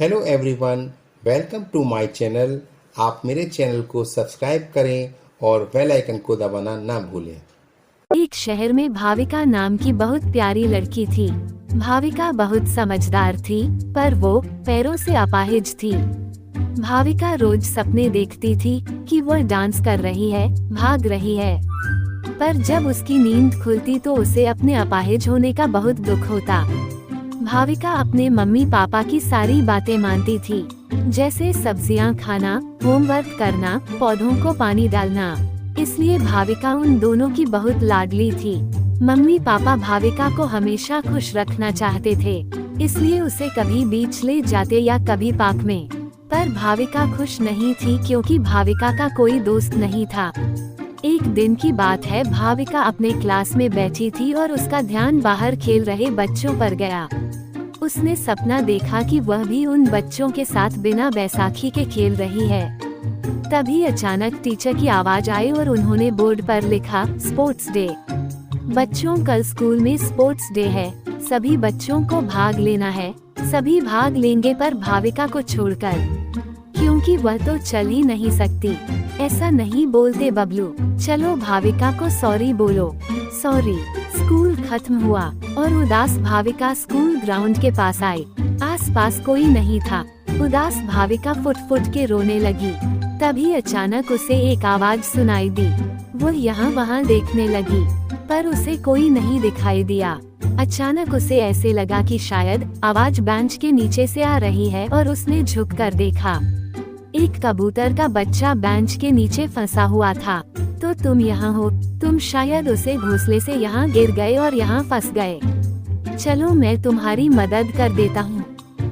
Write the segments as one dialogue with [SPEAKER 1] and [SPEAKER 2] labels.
[SPEAKER 1] Hello everyone, welcome to my channel. आप मेरे channel को सब्सक्राइब करें और बेल आइकन को दबाना ना भूलें।
[SPEAKER 2] एक शहर में भाविका नाम की बहुत प्यारी लड़की थी। भाविका बहुत समझदार थी, पर वो पैरों से अपाहिज थी। भाविका रोज सपने देखती थी कि वह डांस कर रही है, भाग रही है, पर जब उसकी नींद खुलती तो उसे अपने अपाहिज होने का बहुत दुख होता। भाविका अपने मम्मी पापा की सारी बातें मानती थी, जैसे सब्जियां खाना, होमवर्क करना, पौधों को पानी डालना। इसलिए भाविका उन दोनों की बहुत लाडली थी। मम्मी पापा भाविका को हमेशा खुश रखना चाहते थे, इसलिए उसे कभी बीच ले जाते या कभी पार्क में। पर भाविका खुश नहीं थी क्योंकि भाविका का कोई दोस्त नहीं था। एक दिन की बात है, भाविका अपने क्लास में बैठी थी और उसका ध्यान बाहर खेल रहे बच्चों पर गया। उसने सपना देखा कि वह भी उन बच्चों के साथ बिना बैसाखी के खेल रही है। तभी अचानक टीचर की आवाज आई और उन्होंने बोर्ड पर लिखा, स्पोर्ट्स डे। बच्चों, कल स्कूल में स्पोर्ट्स डे है, सभी बच्चों को भाग लेना है। सभी भाग लेंगे पर भाविका को छोड़कर, क्योंकि वह तो चल ही नहीं सकती। ऐसा नहीं बोलते बबलू, चलो भाविका को सॉरी बोलो। सॉरी। स्कूल खत्म हुआ और उदास भाविका स्कूल ग्राउंड के पास आई। आसपास कोई नहीं था। उदास भाविका फुट फुट के रोने लगी। तभी अचानक उसे एक आवाज सुनाई दी। वो यहाँ वहाँ देखने लगी, पर उसे कोई नहीं दिखाई दिया। अचानक उसे ऐसे लगा कि शायद आवाज बेंच के नीचे से आ रही है और उसने झुक कर देखा। एक कबूतर का बच्चा बेंच के नीचे फंसा हुआ था। तो तुम यहाँ हो। तुम शायद उसे घोंसले से यहाँ गिर गए और यहाँ फंस गए। चलो मैं तुम्हारी मदद कर देता हूँ।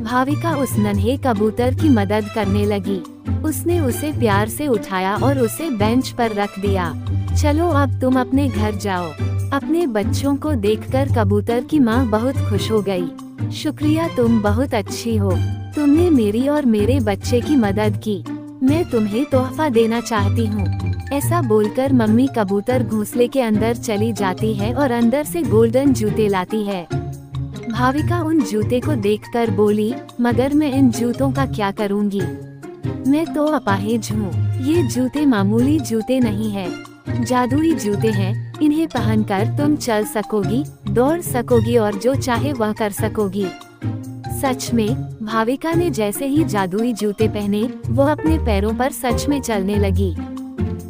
[SPEAKER 2] भाविका उस नन्हे कबूतर की मदद करने लगी। उसने उसे प्यार से उठाया और उसे बेंच पर रख दिया। चलो अब तुम अपने घर जाओ। अपने बच्चों को देखकर कबूतर की माँ बहुत खुश हो गई। शुक्रिया, तुम बहुत अच्छी हो। तुमने मेरी और मेरे बच्चे की मदद की। मैं तुम्हें तोहफा देना चाहती हूँ। ऐसा बोलकर मम्मी कबूतर घोंसले के अंदर चली जाती है और अंदर से गोल्डन जूते लाती है। भाविका उन जूते को देखकर बोली, मगर मैं इन जूतों का क्या करूँगी? मैं तो अपाहिज हूँ। ये जूते मामूली जूते नहीं है, जादुई जूते हैं। इन्हें पहनकर तुम चल सकोगी, दौड़ सकोगी और जो चाहे वह कर सकोगी। सच में, भाविका ने जैसे ही जादुई जूते पहने, वो अपने पैरों पर सच में चलने लगी।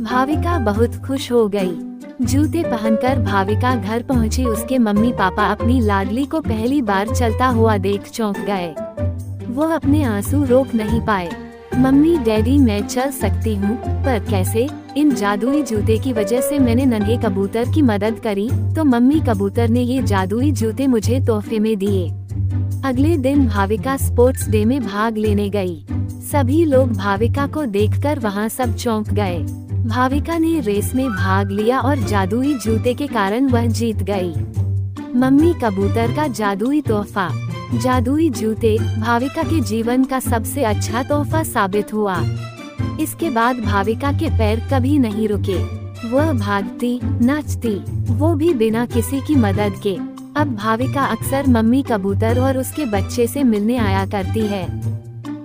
[SPEAKER 2] भाविका बहुत खुश हो गई। जूते पहनकर भाविका घर पहुंची। उसके मम्मी पापा अपनी लाडली को पहली बार चलता हुआ देख चौंक गए। वो अपने आंसू रोक नहीं पाए। मम्मी, डैडी, मैं चल सकती हूँ, पर कैसे? इन जादुई जूते की वजह से मैंने नन्हे कबूतर की मदद करी, तो मम्मी कबूतर ने ये जादुई जूते मुझे तोहफे में दिए। अगले दिन भाविका स्पोर्ट्स डे में भाग लेने गई। सभी लोग भाविका को देखकर वहाँ सब चौंक गए। भाविका ने रेस में भाग लिया और जादुई जूते के कारण वह जीत गई। मम्मी कबूतर का जादुई तोहफा। जादुई जूते भाविका के जीवन का सबसे अच्छा तोहफा साबित हुआ। इसके बाद भाविका के पैर कभी नहीं रुके। वह भागती, नाचती, वो भी बिना किसी की मदद के। अब भाविका अक्सर मम्मी कबूतर और उसके बच्चे से मिलने आया करती है।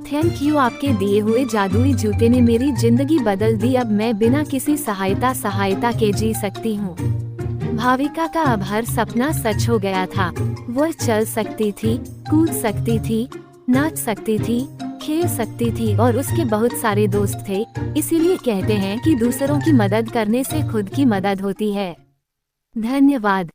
[SPEAKER 2] थैंक यू, आपके दिए हुए जादुई जूते ने मेरी जिंदगी बदल दी। अब मैं बिना किसी सहायता के जी सकती हूँ। भाविका का अब हर सपना सच हो गया था। वह चल सकती थी, कूद सकती थी, नाच सकती थी, खेल सकती थी और उसके बहुत सारे दोस्त थे। इसीलिए कहते हैं कि दूसरों की मदद करने से खुद की मदद होती है। धन्यवाद।